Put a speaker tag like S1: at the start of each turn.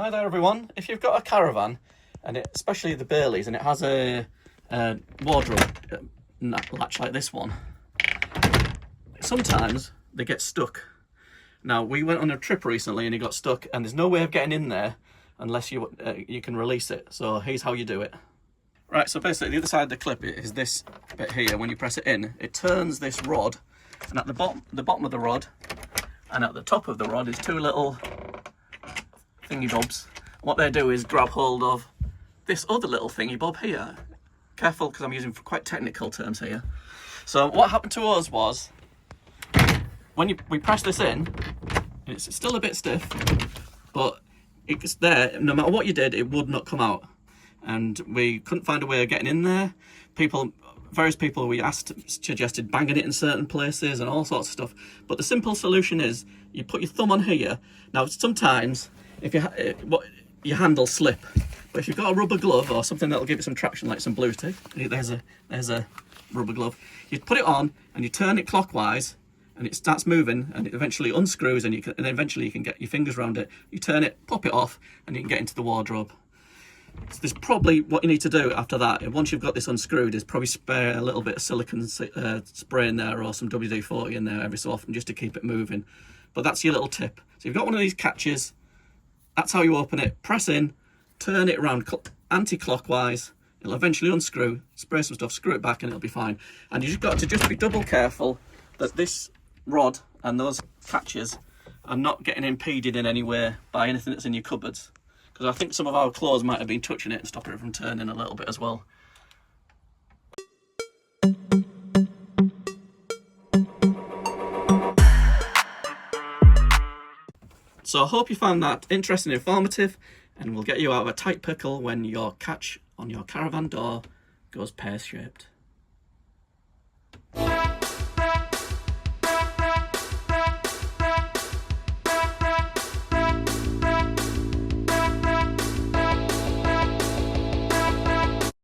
S1: Hi there everyone. If you've got a caravan, and especially the Burleys, and it has a wardrobe latch like this one, sometimes they get stuck. Now, we went on a trip recently and it got stuck, and there's no way of getting in there unless you can release it. So here's how you do it. Right, so basically the other side of the clip is this bit here. When you press it in, it turns this rod, and at the bottom of the rod and at the top of the rod is two little thingy bobs. What they do is grab hold of this other little thingy bob here. Careful, because I'm using quite technical terms here. So what happened to us was, when we press this in, it's still a bit stiff, but it's there. No matter what you did, it would not come out. And we couldn't find a way of getting in there. Various people we asked suggested banging it in certain places and all sorts of stuff. But the simple solution is you put your thumb on here. Now, sometimes if your handles slip, but if you've got a rubber glove or something that'll give it some traction, like some blue tape, there's a rubber glove. You put it on and you turn it clockwise, and it starts moving, and it eventually unscrews, and eventually you can get your fingers around it. You turn it, pop it off, and you can get into the wardrobe. So there's probably what you need to do after that. Once you've got this unscrewed, is probably spare a little bit of silicone spray in there or some WD-40 in there every so often, just to keep it moving. But that's your little tip. So you've got one of these catches. That's how you open it. Press in, turn it around anti-clockwise. It'll eventually unscrew, spray some stuff, screw it back, and it'll be fine. And you've got to just be double careful that this rod and those catches are not getting impeded in any way by anything that's in your cupboards. Because I think some of our clothes might have been touching it and stopping it from turning a little bit as well. So I hope you found that interesting and informative, and will get you out of a tight pickle when your catch on your caravan door goes pear-shaped.